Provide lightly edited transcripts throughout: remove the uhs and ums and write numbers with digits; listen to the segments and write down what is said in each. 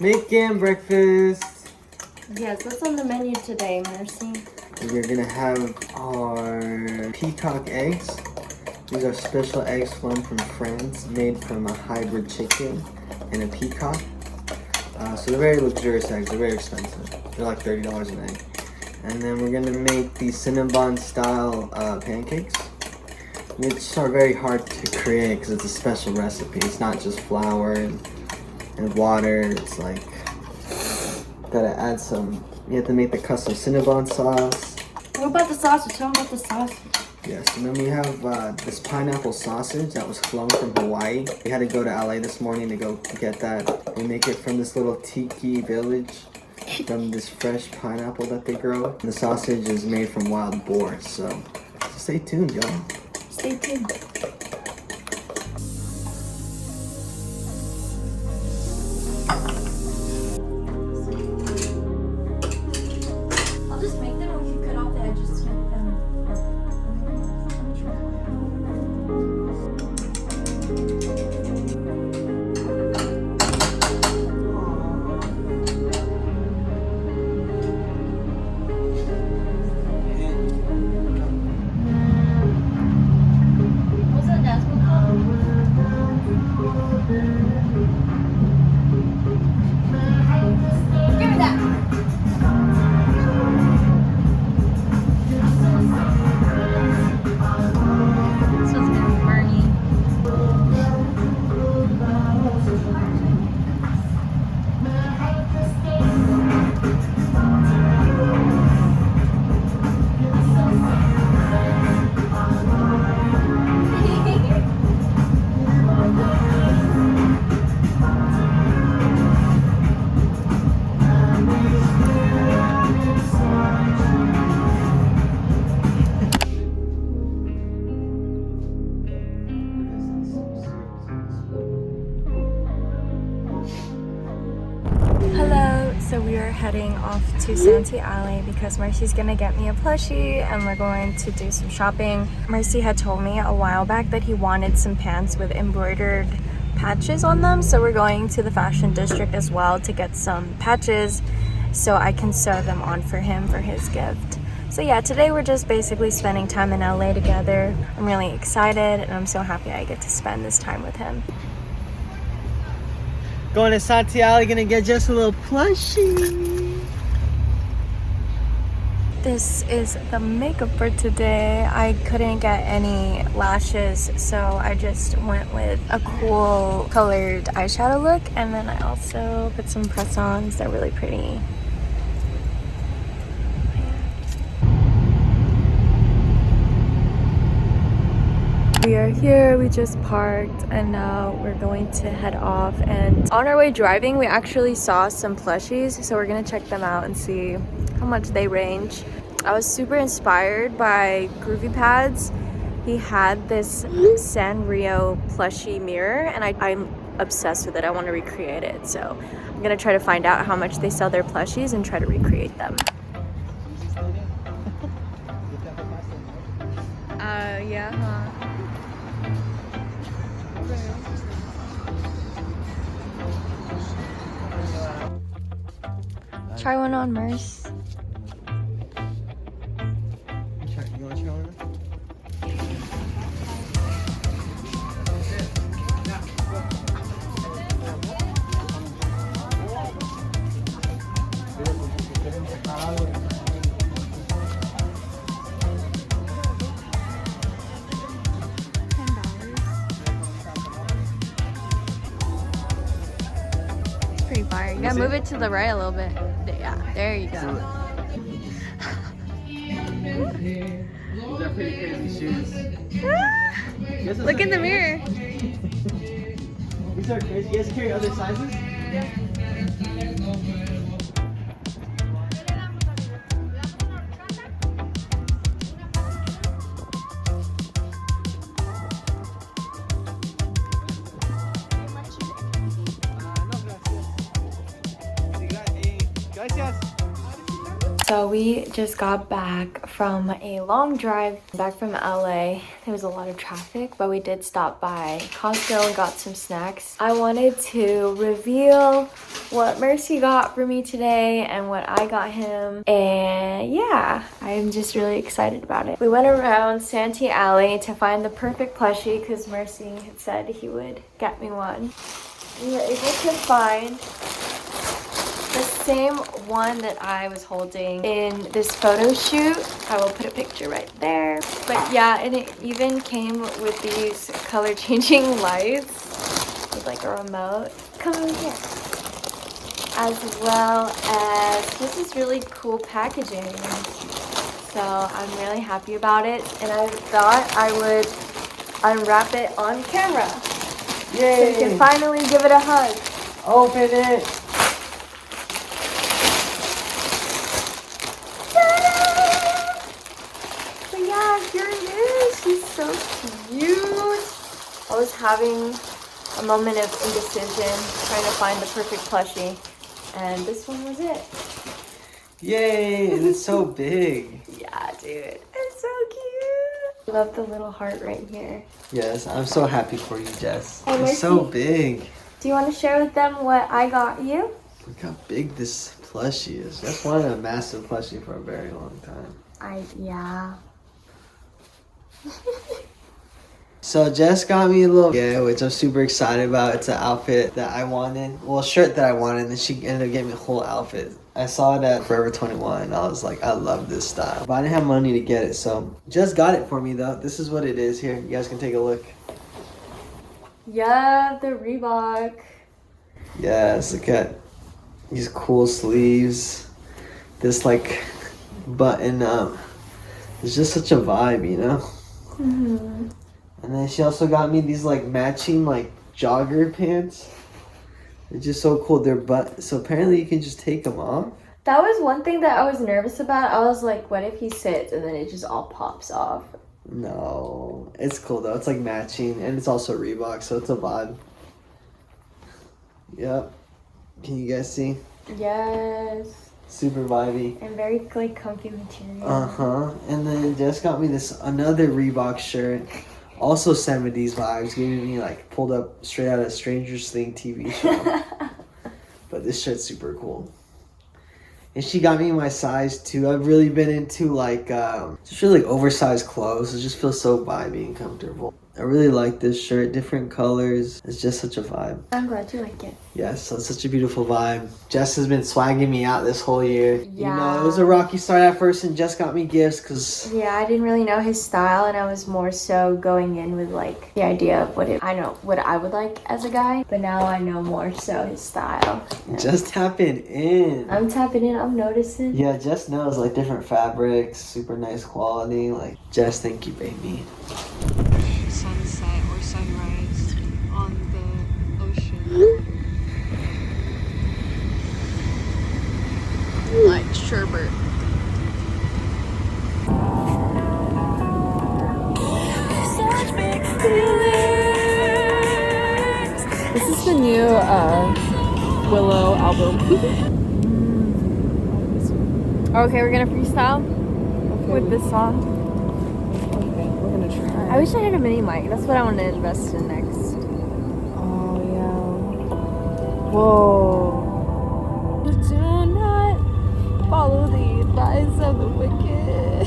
Making breakfast. Yes, what's on the menu today, Mercy? We're gonna have our peacock eggs. These are special eggs flown from France, made from a hybrid chicken and a peacock. So they're very luxurious eggs. They're very expensive. They're like $30 an egg. And then we're gonna make these Cinnabon style pancakes, which are very hard to create because it's a special recipe. It's not just flour and water. It's like gotta add some. You have to make the custom Cinnabon sauce. What about the sausage? Tell me about the sausage. Yes, and then we have this pineapple sausage that was flown from Hawaii. We had to go to LA this morning to go get that. We make it from this little tiki village, from this fresh pineapple that they grow. The sausage is made from wild boar, so stay tuned, y'all. Stay tuned. I'll just make them, or if you cut off the edges to make them. So we are heading off to Santee Alley because Mercy's gonna get me a plushie and we're going to do some shopping. Mercy had told me a while back that he wanted some pants with embroidered patches on them, so we're going to the fashion district as well to get some patches so I can sew them on for him for his gift. So yeah, today we're just basically spending time in LA together. I'm really excited and I'm so happy I get to spend this time with him. Going to Santee Alley, gonna get just a little plushie. This is the makeup for today. I couldn't get any lashes, so I just went with a cool colored eyeshadow look, and then I also put some press-ons. They're really pretty. We are here, we just parked, and now we're going to head off. And on our way driving, we actually saw some plushies, so we're gonna check them out and see how much they range. I was super inspired by Groovy Pads. He had this Sanrio plushie mirror, and I'm obsessed with it. I want to recreate it, so I'm gonna try to find out how much they sell their plushies and try to recreate them. Yeah, huh? Try one on, Merce. You want to try one? Pretty fire. You gotta move it to the right a little bit. Yeah, there you go. These are pretty crazy shoes. Look in the mirror. These are crazy. You guys carry other sizes? Yeah. So we just got back from a long drive back from LA. There was a lot of traffic, but we did stop by Costco and got some snacks. I wanted to reveal what mercii got for me today and what I got him. And yeah, I'm just really excited about it. We went around Santee Alley to find the perfect plushie because mercii had said he would get me one. We were able to find the same one that I was holding in this photo shoot. I will put a picture right there. But yeah, and it even came with these color changing lights with like a remote. Come over here. As well as this is really cool packaging. So I'm really happy about it. And I thought I would unwrap it on camera. Yay! So you can finally give it a hug. Open it! Here it is. She's so cute. I was having a moment of indecision trying to find the perfect plushie, and this one was it. Yay! It's so big. Yeah, dude. It's so cute. I love the little heart right here. Yes, I'm so happy for you, Jess. Hey, It's so big. Do you want to share with them what I got you? Look how big this plushie is. Just wanted a massive plushie for a very long time. Yeah. So Jess got me a little which I'm super excited about. It's an outfit that I wanted. Well, a shirt that I wanted, and then she ended up getting me a whole outfit. I saw it at Forever 21 and I was like, I love this style. But I didn't have money to get it, so Jess got it for me though. This is what it is here. You guys can take a look. Yeah, the Reebok. Yes, look at these cool sleeves. This like button up. It's just such a vibe, you know? Mm-hmm. And then she also got me these like matching like jogger pants. They're just so cool. So apparently you can just take them off. That was one thing that I was nervous about. I was like, what if he sits and then it just all pops off? No, it's cool though. It's like matching and it's also Reebok, so it's a vibe. Yep. Can you guys see? Yes. Super vibey. And very like comfy material. Uh-huh. And then Jess got me another Reebok shirt. Also 70s vibes, giving me like pulled up straight out of Stranger Things TV show. But this shirt's super cool. And she got me my size too. I've really been into like just really like oversized clothes. It just feels so vibey and comfortable. I really like this shirt, different colors. It's just such a vibe. I'm glad you like it. Yes, so it's such a beautiful vibe. Jess has been swagging me out this whole year. Yeah. You know, it was a rocky start at first and Jess got me gifts because... Yeah, I didn't really know his style and I was more so going in with like the idea of what I would like as a guy. But now I know more so his style. Yeah. Just tapping in. I'm tapping in, I'm noticing. Yeah, Jess knows like different fabrics, super nice quality. Like, Jess, thank you, baby. Sunset or sunrise on the ocean. Like sherbet. This is the new Willow album. Okay, we're gonna freestyle with this song. Okay, we're gonna try. I wish I had a mini mic. That's what I want to invest in next. Oh yeah. Whoa. Do not follow the advice of the wicked.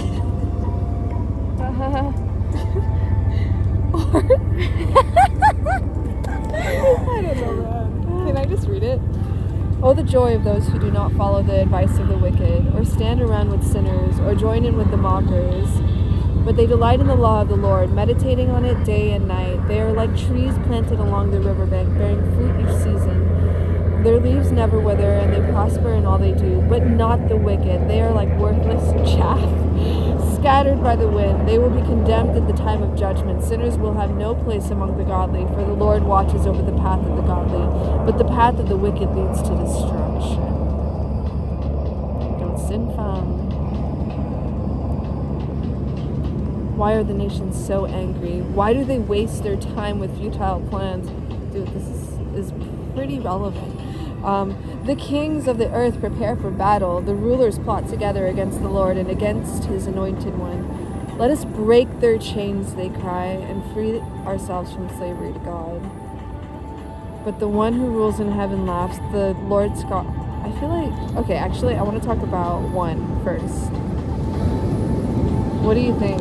I don't know that. Can I just read it? Oh, the joy of those who do not follow the advice of the wicked, or stand around with sinners, or join in with the mockers. But they delight in the law of the Lord, meditating on it day and night. They are like trees planted along the riverbank, bearing fruit each season. Their leaves never wither, and they prosper in all they do. But not the wicked. They are like worthless chaff, scattered by the wind. They will be condemned at the time of judgment. Sinners will have no place among the godly, for the Lord watches over the path of the godly. But the path of the wicked leads to destruction. Don't sin, fam. Why are the nations so angry? Why do they waste their time with futile plans? Dude, this is pretty relevant. The kings of the earth prepare for battle. The rulers plot together against the Lord and against his anointed one. Let us break their chains, they cry, and free ourselves from slavery to God. But the one who rules in heaven laughs. The Lord scoffs. I feel like... Okay, actually, I want to talk about 1 first. What do you think?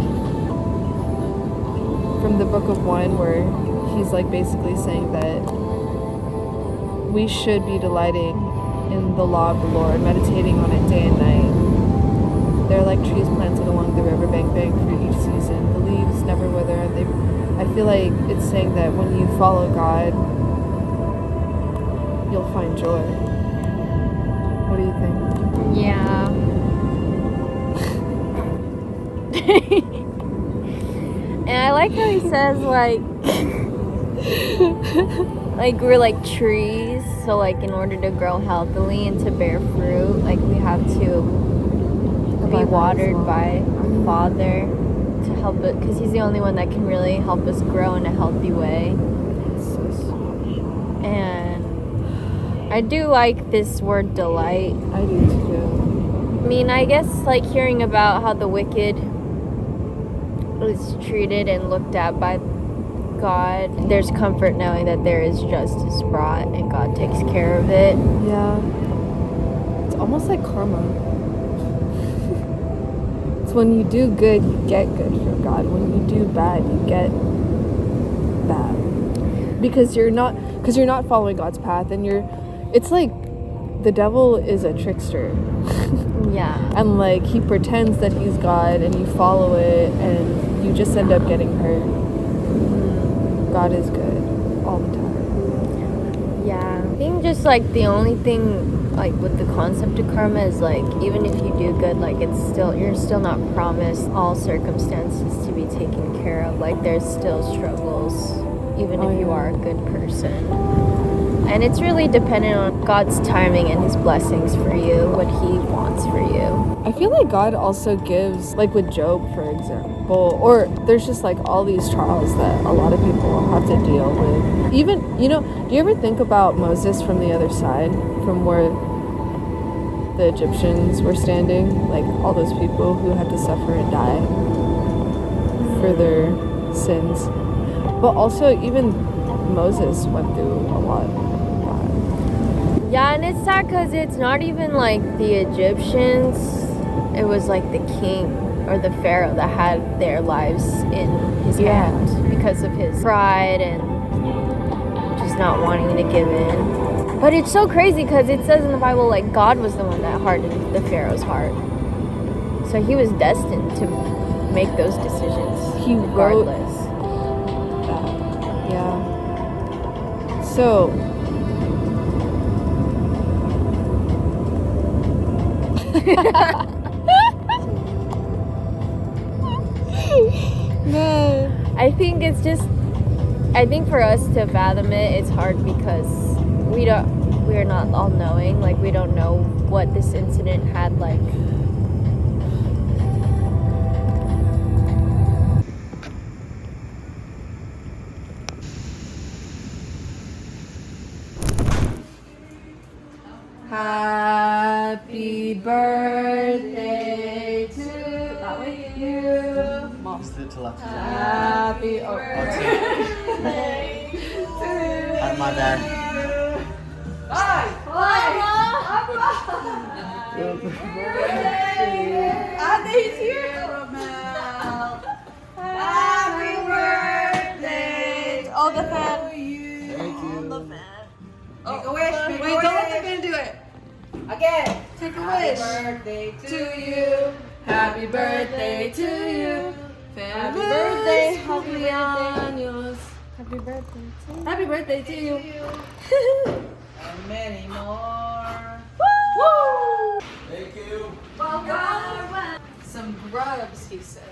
From the book of 1, where he's like basically saying that we should be delighting in the law of the Lord, meditating on it day and night. They're like trees planted along the riverbank, bearing fruit each season. The leaves never wither. I feel like it's saying that when you follow God, you'll find joy. What do you think? Yeah. And I like how he says like we're like trees, so like in order to grow healthily and to bear fruit, like we have to be watered by our Father to help it, because he's the only one that can really help us grow in a healthy way. So sweet. And I do like this word delight. I do too. I mean, I guess like hearing about how the wicked is treated and looked at by God, there's comfort knowing that there is justice brought and God takes care of it. Yeah. It's almost like karma. It's when you do good, you get good from God. When you do bad, you get bad. Because you're not following God's path, and it's like the devil is a trickster. Yeah. And like he pretends that he's God and you follow it and you just end up getting hurt. God is good all the time. Yeah. I think just like the only thing like with the concept of karma is like even if you do good, like you're still not promised all circumstances to be taken care of. Like there's still struggles even if you are a good person. And it's really dependent on God's timing and his blessings for you, what he wants for you. I feel like God also gives, like with Job, for example, or there's just like all these trials that a lot of people have to deal with. Even, do you ever think about Moses from the other side, from where the Egyptians were standing? Like all those people who had to suffer and die for their sins. But also even Moses went through a lot. Yeah, and it's sad because it's not even like the Egyptians. It was like the king or the pharaoh that had their lives in his hands because of his pride and just not wanting to give in. But it's so crazy because it says in the Bible like God was the one that hardened the pharaoh's heart. So he was destined to make those decisions regardless. Yeah. So... Man, I think for us to fathom it, it's hard because we're not all knowing. Like we don't know what this incident had like. Happy birthday to you. Just do it to left. Happy birthday to my dad. Happy birthday. Ade's here. Happy birthday. All the fan. Thank you. All the fan. Make a wish. Wait, don't let the fan do it. Again. Take a wish. Happy birthday To you. Happy birthday to you. Happy birthday. Happy años. Happy birthday to you. Happy birthday to you. And many more. Woo! Thank you. Welcome. Some grubs, he says.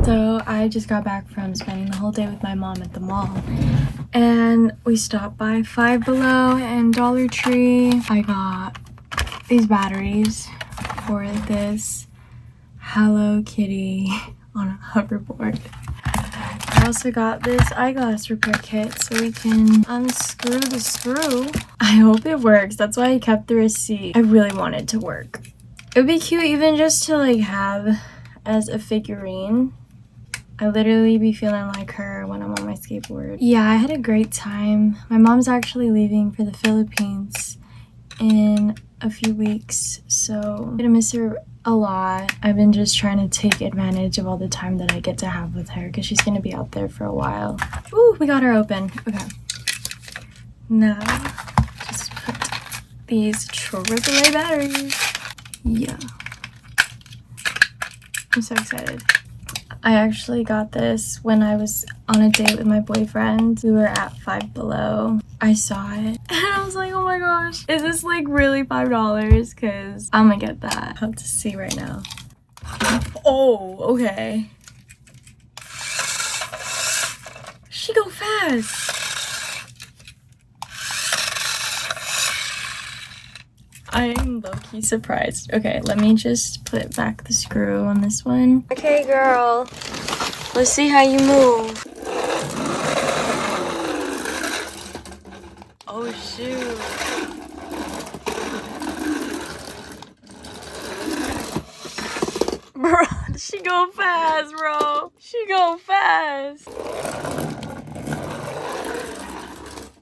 So I just got back from spending the whole day with my mom at the mall, and we stopped by Five Below and Dollar Tree. I got these batteries for this Hello Kitty on a hoverboard. I also got this eyeglass repair kit so we can unscrew the screw. I hope it works. That's why I kept the receipt. I really want it to work. It would be cute even just to like have as a figurine. I literally be feeling like her when I'm on my skateboard. Yeah, I had a great time. My mom's actually leaving for the Philippines in a few weeks, so I'm gonna miss her a lot. I've been just trying to take advantage of all the time that I get to have with her because she's gonna be out there for a while. Ooh, we got her open. Okay. Now, just put these AAA batteries. Yeah. I'm so excited. I actually got this when I was on a date with my boyfriend. We were at Five Below. I saw it and I was like, oh my gosh, is this like really $5? Because I'm gonna get that. I'll have to see right now. Oh, okay. She go fast. I'm low-key surprised. Okay, let me just put back the screw on this one. Okay, girl. Let's see how you move. Oh, shoot. Bro, she go fast, bro. She go fast.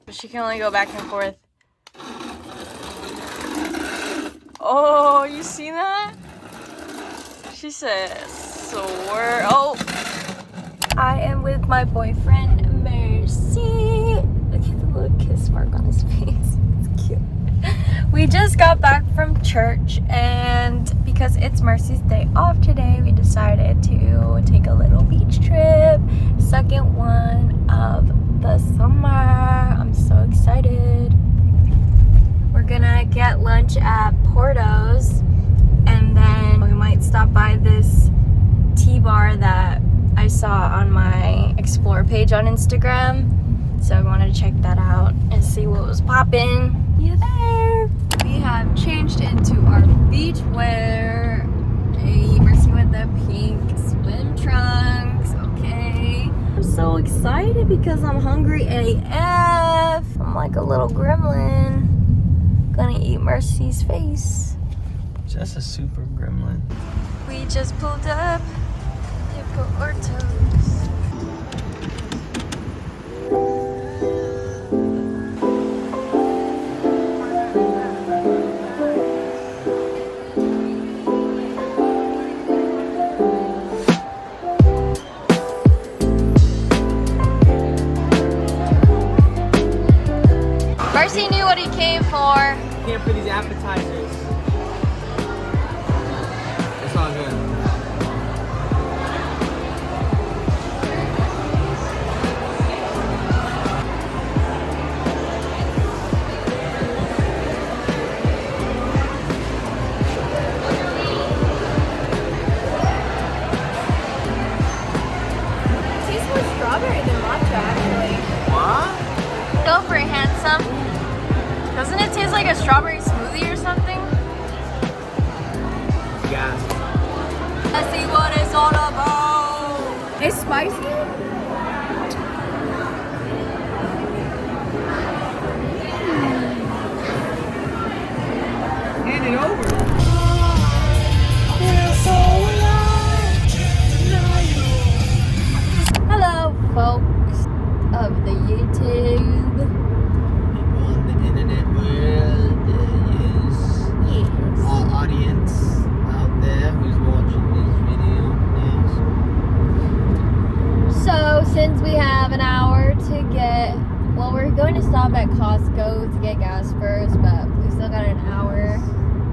But she can only go back and forth. Oh, you see that? She says, swear. Oh, I am with my boyfriend, Mercii. Look at the little kiss mark on his face. It's cute. We just got back from church, and because it's Mercei's day off today, we decided to take a little beach trip. Second one of the summer. I'm so excited. We're gonna get lunch at Porto's, and then we might stop by this tea bar that I saw on my explore page on Instagram. So I wanted to check that out and see what was popping. Yeah, there. We have changed into our beach wear. Hey, Mercii with the pink swim trunks. Okay. I'm so excited because I'm hungry AF. I'm like a little gremlin. Gonna eat Mercei's face. Just a super gremlin. We just pulled up Porto's. Mercii knew what he came for. Here for these appetizers. It's all good. It tastes more strawberry than matcha, actually. What? Go for it, handsome. Doesn't it taste like a strawberry smoothie or something? Yeah. Let's see what it's all about. It's spicy. Hand it over. Hello, folks of the YouTube. On the internet world, yes. Our audience out there who's watching this video, yes. So, since we have an hour to get, well, we're going to stop at Costco to get gas first, but we still got an hour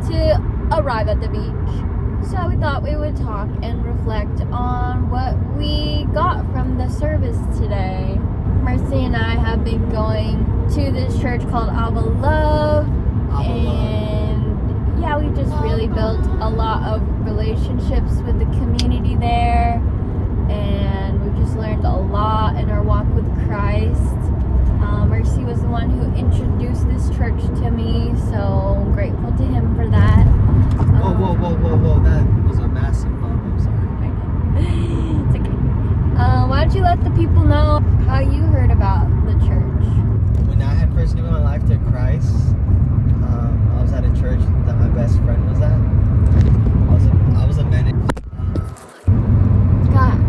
to arrive at the beach. So we thought we would talk and reflect on what we got from the service today. Mercii and I have been going to this church called Love, and yeah, we just really built a lot of relationships with the community there, and just learned a lot in our walk with Christ. Mercii was the one who introduced this church to me, so I'm grateful to him for that. Whoa. That was a massive bump. I'm sorry. It's okay. Why don't you let the people know how you heard about the church? When I had first given my life to Christ, I was at a church that my best friend was at. I was a minute. Go ahead.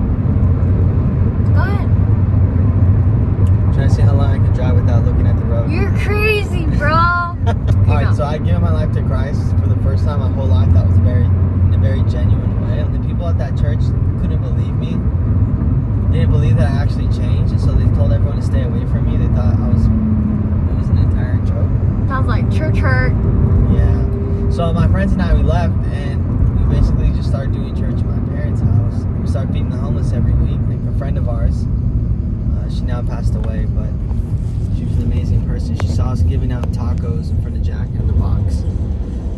Trying to see how long I can drive without looking at the road. You're crazy, bro. Alright, so I gave my life to Christ for the first time my whole life. That was in a very genuine way. And the people at that church couldn't believe me. They didn't believe that I actually changed, and so they told everyone to stay away from me. They thought it was an entire joke. Sounds like church hurt. Yeah. So my friends and I, we left, and we basically just started doing church at my parents' house. We started feeding the homeless every week. Like a friend of ours, she now passed away, but she was an amazing person. She saw us giving out tacos in front of Jack in the Box.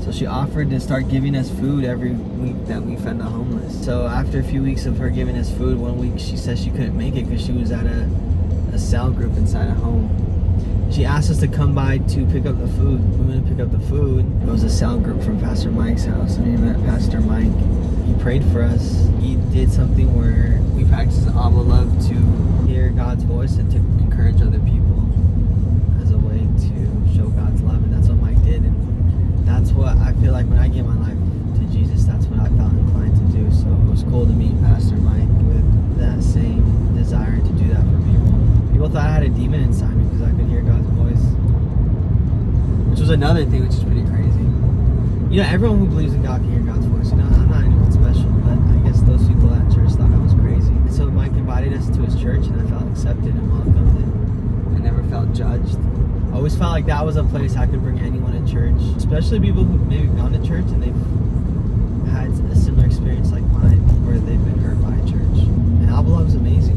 So she offered to start giving us food every week that we fed the homeless. So after a few weeks of her giving us food, one week she said she couldn't make it because she was at a cell group inside a home. She asked us to come by to pick up the food. We went to pick up the food. It was a cell group from Pastor Mike's house, and we met Pastor Mike. He prayed for us. He did something where we practiced Abba love to hear God's voice and to encourage other people as a way to show God's love, and that's what Mike did. And that's what I feel like when I gave my life to Jesus, that's what I felt inclined to do. So it was cool to meet Pastor Mike with that same desire to do that for people. People thought I had a demon inside me because I could hear God's voice, which was another thing, which is pretty crazy. You know, everyone who believes in God can hear God's voice. You know, I'm not anyone special, but I guess those people at church thought I was crazy. So Mike invited us to his church, and I felt accepted and welcomed, and I never felt judged. I always felt like that was a place I could bring anyone to church, especially people who've maybe gone to church and they've had a similar experience like mine, where they've been hurt by church. And Abba Love's amazing.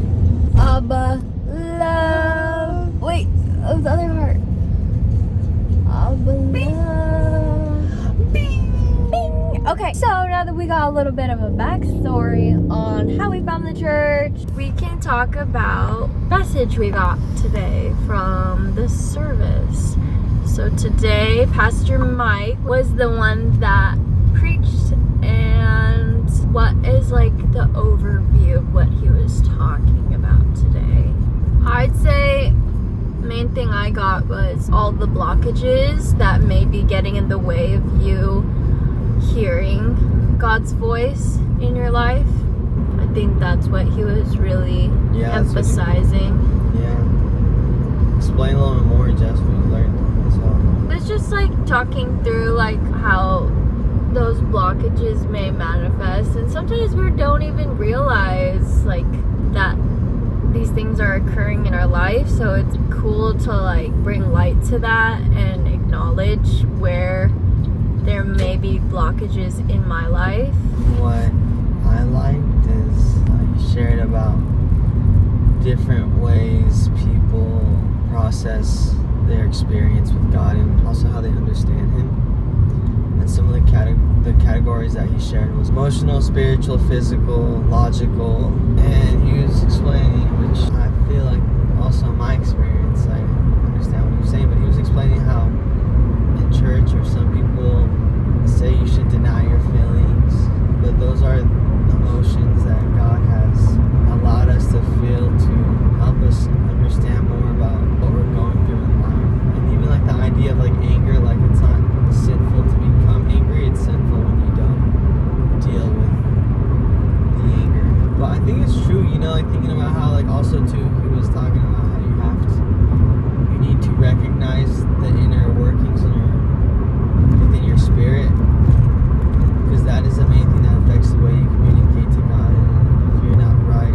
Abba love. Wait, the other heart. Abba love. Bing. Bing. Okay, so now that we got a little bit of a backstory on how we found the church, we can talk about the message we got today from the service. So today, Pastor Mike was the one that preached, and what is like the overview of what he was talking about today? I'd say main thing I got was all the blockages that may be getting in the way of you hearing God's voice in your life. I think that's what he was really emphasizing. Explain a little more, Jess, what you learned as well. It's just like talking through like how those blockages may manifest, and sometimes we don't even realize like that these things are occurring in our life. So it's cool to like bring light to that and acknowledge where there may be blockages in my life. What I liked is you shared about different ways people process their experience with God, and also how they understand Him. And some of the categories that he shared was emotional, spiritual, physical, logical, and he was explaining, which I feel like also in my experience, I understand what he was saying, but he was explaining how in church, or some people say you should deny your feelings, but those are emotions that God has allowed us to feel to help us understand more about what we're going through in life. And even like the idea of like anger, like it's not sinful to become angry, it's sinful when you don't deal with the anger. But I think it's true, you know, like thinking about how like also too he was talking about how you need to recognize the inner workings within your spirit, because that is the main thing that affects the way you communicate to God. And if you're not right,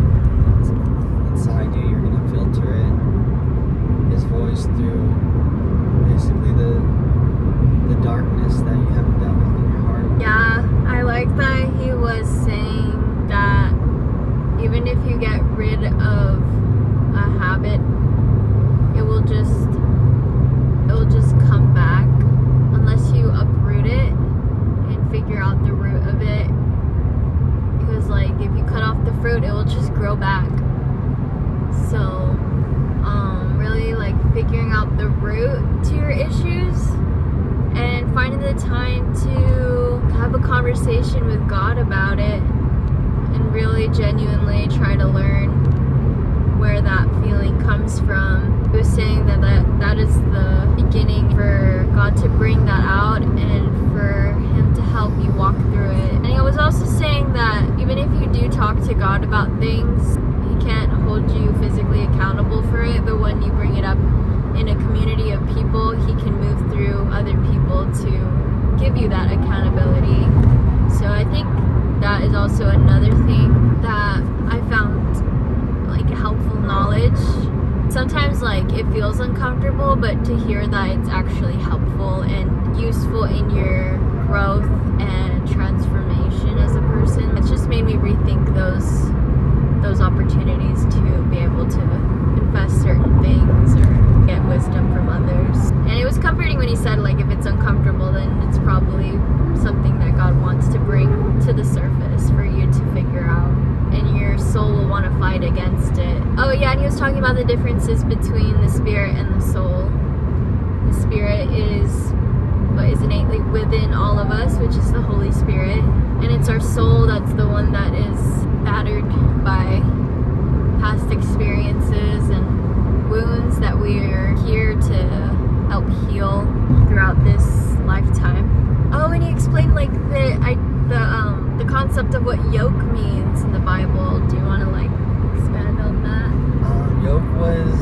that's inside you, you're gonna filter it, his voice, through basically the darkness that you haven't dealt with in your heart. Yeah, I like that he was saying that even if you get rid of a habit, it will just come back unless you uproot it and figure out the root of it. Because like if you cut off the fruit, it will just grow back. So, really like figuring out the root to your issues and finding the time to have a conversation with God about it and really genuinely try to learn where that feeling comes from. He was saying that is the beginning for God to bring that out and for Him to help you walk through it. And he was also saying that even if you do talk to God about things, He can't hold you physically accountable for it, but when you bring it up in a community of people, He can move through other people to give you that accountability. So I think that is also another thing that I found like helpful knowledge. Sometimes like it feels uncomfortable, but to hear that it's actually helpful and useful in your growth and transformation as a person, it's just made me rethink those opportunities to be able to confess certain things or get wisdom from others. And it was comforting when he said like if it's uncomfortable, then it's probably something that God wants to bring to the surface for you to figure out, and your soul will want to fight against it. Oh yeah, and he was talking about the differences between the spirit and the soul. The spirit is what is innately within all of us, which is the Holy Spirit, and it's our soul that's the one that is battered by past experiences and wounds that we're here to help heal throughout this lifetime. Oh, and he explained like the concept of what yoke means in the Bible. Do you want to like expand on that? Yoke was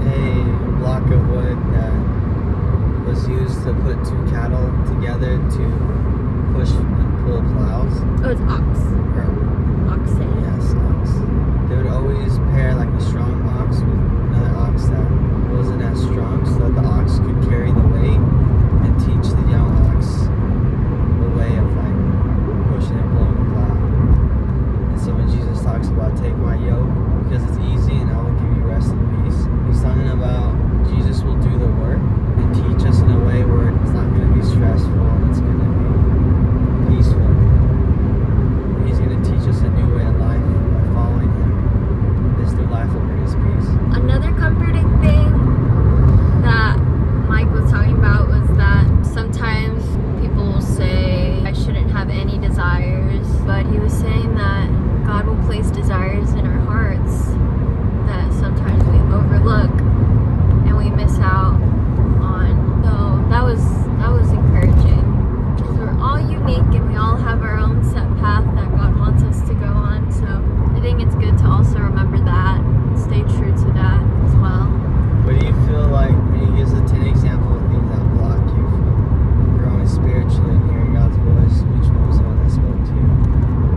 a block of wood that was used to put two cattle together to push and pull plows. Oh, it's ox. Oxen. Yes, ox. They would always pair like a strong ox with another ox that wasn't as strong, so that the ox could carry the weight and teach the young ox the way of like pushing and pulling the plow. And so when Jesus talks about take my yoke because it's easy and I will give you rest and peace, he's talking about Jesus will do the work and teach us in a way where it's not going to be stressful, it's going to be peaceful. He's going to teach us a new way of life by following Him. This new life will bring us peace. Another comforting thing that Mike was talking about was that sometimes people will say I shouldn't have any desires, but he was saying that God will place desires in our hearts that sometimes we overlook and we miss out on. So that was encouraging, because we're all unique and we all have our own set path that God wants us to go on. So I think it's good to also remember that, stay true to that as well. What do you feel like when he gives a 10 example of things that block you from growing spiritually and hearing God's voice? Which one was the one that spoke to you?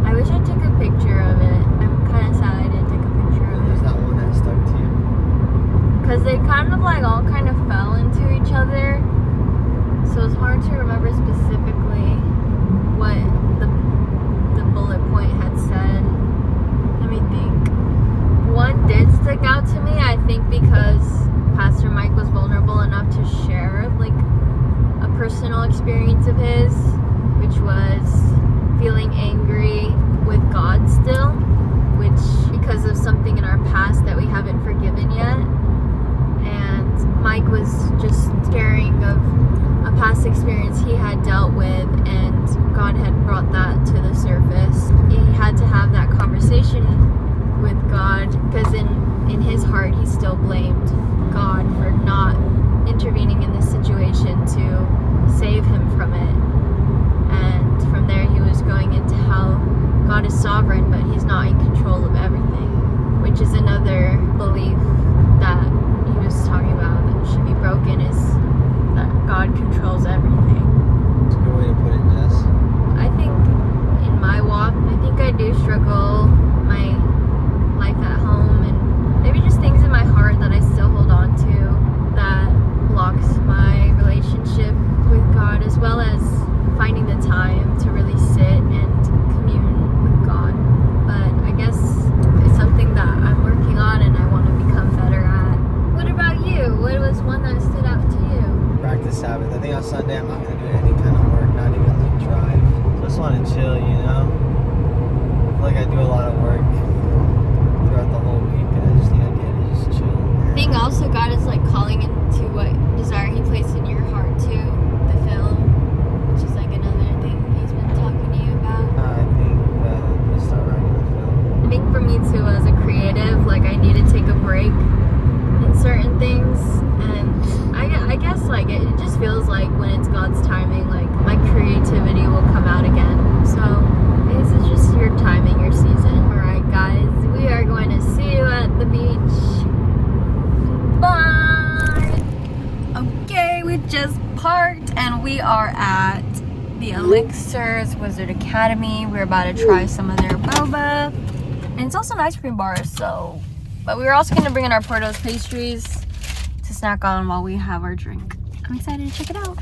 I wish I took a picture of it. I'm kind of sad I didn't take a picture of And there's it. not one that stuck to you. Because they kind of like all kind of fell into each other. So it's hard to remember specifically what the bullet point had said. Let me think. One did stick out to me, I think, because Pastor Mike was vulnerable enough to share like a personal experience of his, which was feeling angry with God still, which because of something in our past that we haven't forgiven yet. And Mike was just sharing of a past experience he had dealt with, and God had brought that to the surface. He had to have that conversation with God, because in his heart he still blamed God for not intervening in this situation to save him from it. And from there he was going into how God is sovereign, but He's not in control of everything, which is another belief that he was talking about that should be broken, is that God controls everything. It's a good way to put it, Jess. I think in my walk, I think I do struggle my life at home, and maybe just things in my heart that I still hold on to that blocks my relationship with God, as well as finding the time to really sit and commune with God. But I guess it's something that I'm working on and I want to become better at. What about you? What was one that stood out to you? Practice Sabbath. I think on Sunday I'm not going to do break in certain things, and I guess like it just feels like when it's God's timing, like my creativity will come out again. So this is just your timing, your season. Alright guys, we are going to see you at the beach. Bye! Okay, we just parked and we are at the Elixir's Wizard Academy. We're about to try some of their boba. And it's also an ice cream bar, so... But we were also going to bring in our Porto's pastries to snack on while we have our drink. I'm excited to check it out.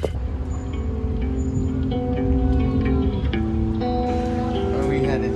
Where are we headed?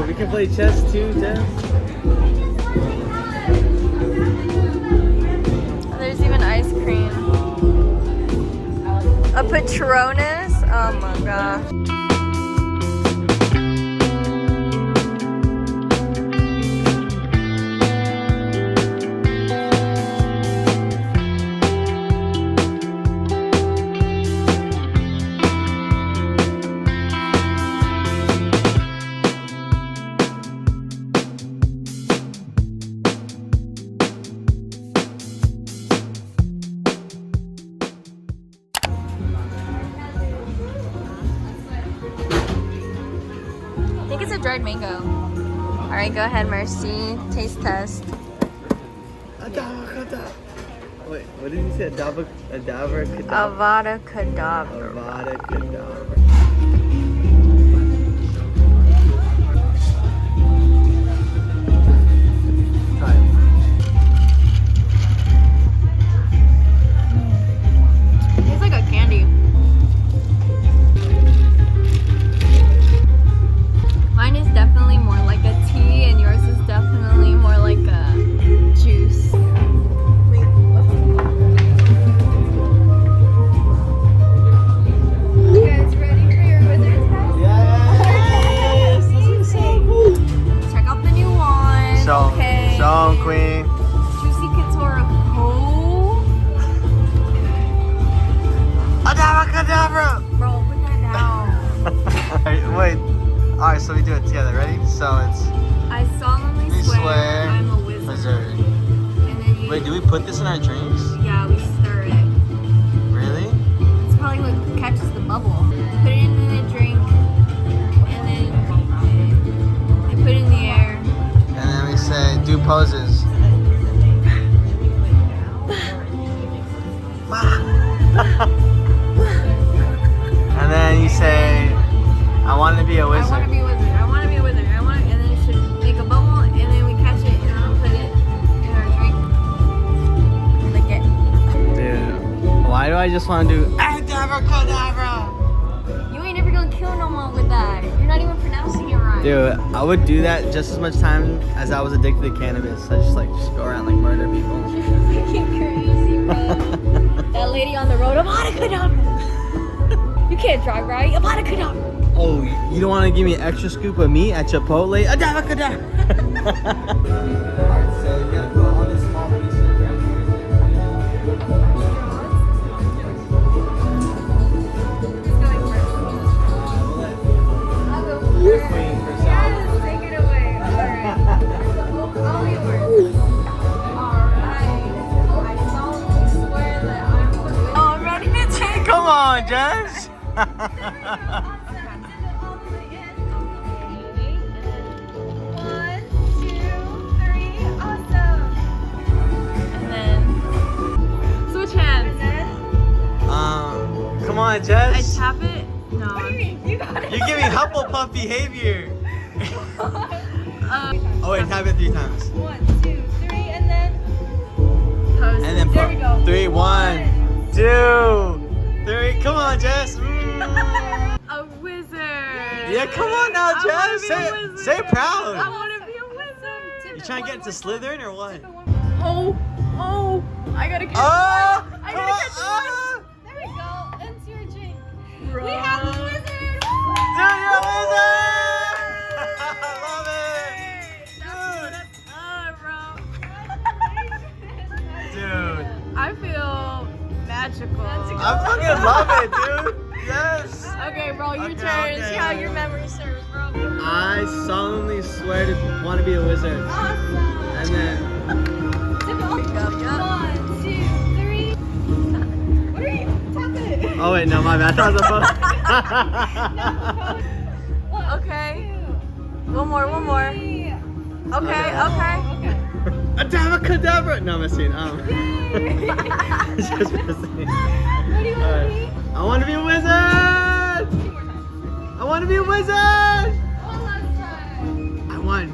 We can play chess too, Jeff. There's even ice cream. A Patronus? Oh my gosh. I think it's a dried mango. Alright, go ahead, Mercy. Taste test. Wait, what did you say? Avada Kedavra? Avada Kedavra. Avada Kedavra. Tastes like a candy. Mine is definitely more like a tea, and yours is definitely more like a juice. You guys ready for your wizard test? Yes! This is so cool. Check out the new one. Okay. Show 'em, Queen. Juicy Couture. Avada Kedavra! Bro, put that down. Wait. Alright, so we do it together. Ready? So it's I solemnly swear I'm a wizard. And then you, Wait, do we put this in our drinks? yeah, we stir it. Really? It's probably what catches the bubble. Put it in the drink, and then you put it in the air. And then we say, do poses. And then you say, I want to be a wizard. I want to be a wizard. I want to be a wizard. And then it should make a bubble, and then we catch it, and I'll put it in our drink. Lick it. Dude, why do I just want to do Abracadabra? You ain't never gonna kill no one with that. You're not even pronouncing it right. Dude, I would do that just as much time as I was addicted to cannabis. I just go around like murder people. You're freaking crazy, bro. That lady on the road, Avada Kedavra. You can't drive right, Avada Kedavra. Oh, you don't want to give me an extra scoop of meat at Chipotle? Abracadabra. Alright, so you gotta put all this small pieces around Queen for yes, take it away. Alright. All yours. Alright. I solemnly swear that I'm a wizard. Oh, I'm ready to take. Come on, Jess. on, Jess. I tap it? No. You got it. You're giving Hufflepuff behavior. Oh wait, tap it 3 times. 1, 2, 3, and then. And then There we go. 3, 1, 2, 3. Come on, Jess. A wizard. Yeah, come on now, I wanna Jess. be a wizard. Say proud. I want to be a wizard. You trying to get into Slytherin or what? Oh, I gotta catch Oh! I gotta catch There we go. Into your drink. one. We have a wizard. Dude, you're a wizard! I love it! Dude, I feel magical. I fucking love it, dude. Yes. Okay, bro, your Okay, turn. okay. See how your memory serves, bro. I solemnly swear to want to be a wizard. Awesome. And then, Tip it off. 1, 2, 3. What are you? Tap it. oh wait, no, my bad. I thought it was a phone. Okay. One more. Okay. Abracadabra! No, I'm missing. Just missing. What do you want to be? I want to be a wizard! 2 more times. I want to be a wizard! One last time. I want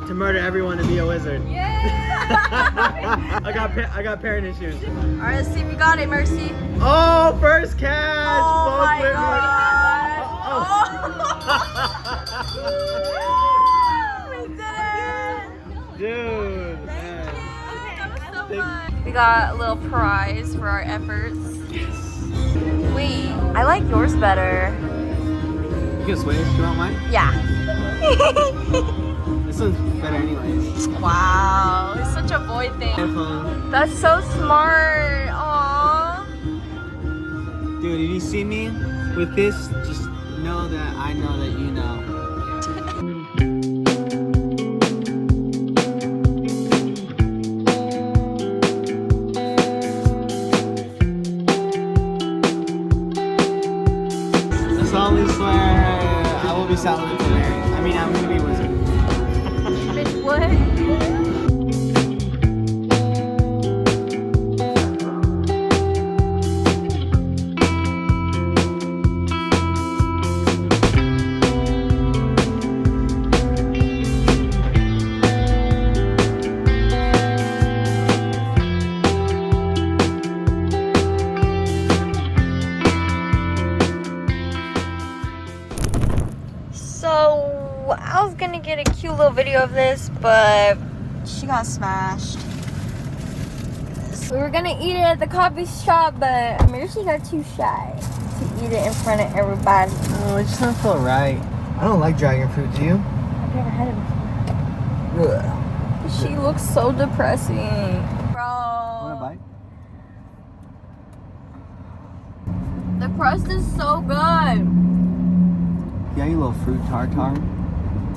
to murder everyone to be a wizard. Yeah. I got parent issues. All right, let's see if you got it, Mercy. Oh, first catch! Oh Both my with me. We did it! Dude. That was so Thank- fun. We got a little prize for our efforts. Wait, I like yours better. You can switch. You want mine? Yeah. This one's better anyways. Wow, it's such a boy thing. iPhone. That's so smart. Aww. Dude, if you see me with this, just know that I know that you know. I solemnly swear I will be salutatorian. I mean, I'm gonna be a wizard. Bitch, what? So I was gonna get a cute little video of this, but she got smashed. So we were gonna eat it at the coffee shop, but Mercy got too shy to eat it in front of everybody. Oh, it just doesn't feel right. I don't like dragon fruit, do you? I've never had it before. Ugh. She looks so depressing. Bro. Want a bite? The crust is so good. Yeah, you little fruit tartar.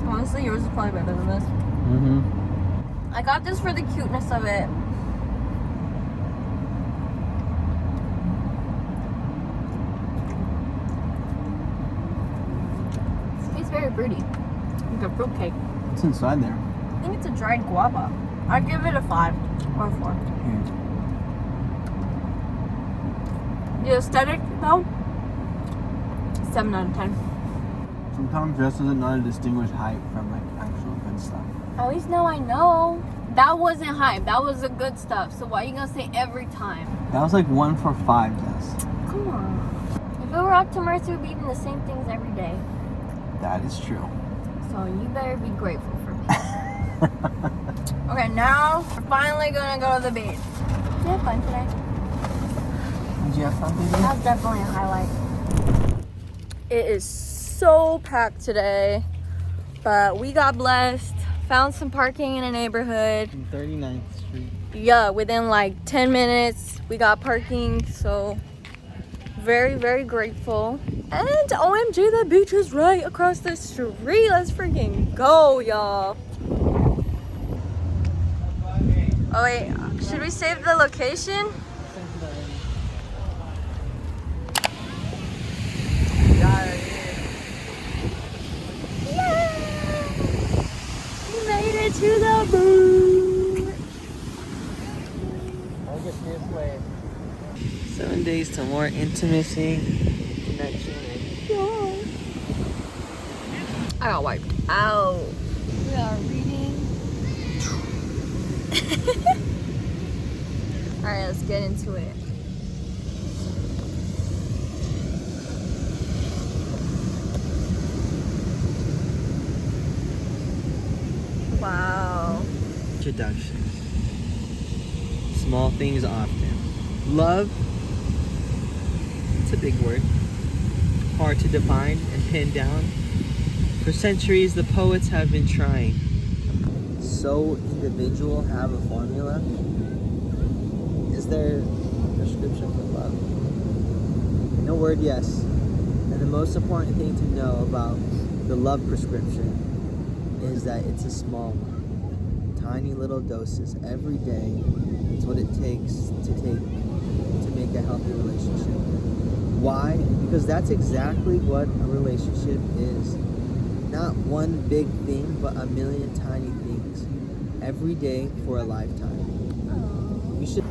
Honestly, yours is probably better than this. Mm-hmm. I got this for the cuteness of it. It tastes very fruity. Like a fruitcake. What's inside there? I think it's a dried guava. I'd give it a 5 or a 4. Here. The aesthetic, though, 7 out of 10. Sometimes Jess doesn't know how to distinguish hype from like actual good stuff. At least now I know. That wasn't hype. That was the good stuff. So why are you gonna say every time? That was like 1 for 5, Jess. Come on. If it were up to Mercy, we'd be eating the same things every day. That is true. So you better be grateful for me. Okay, now we're finally gonna go to the beach. Did you have fun today? Did you have fun, baby? That was definitely a highlight. It is so packed today, but we got blessed. Found some parking in a neighborhood. 39th Street. Yeah, within like 10 minutes we got parking, so very, very grateful. And OMG, the beach is right across the street. Let's freaking go, y'all. Oh wait, should we save the location? We made it to the boot. I'll get this way. So in days to more intimacy, connection, and I got wiped out. We are reading. Alright, let's get into it. Wow. Introduction. Small things often. Love. It's a big word. Hard to define and pin down. For centuries, the poets have been trying. So individual, have a formula. Is there a prescription for love? No word, yes. And the most important thing to know about the love prescription is that it's a small one. Tiny little doses every day is what it takes to make a healthy relationship. Why? Because that's exactly what a relationship is. Not one big thing, but a million tiny things every day for a lifetime. You should.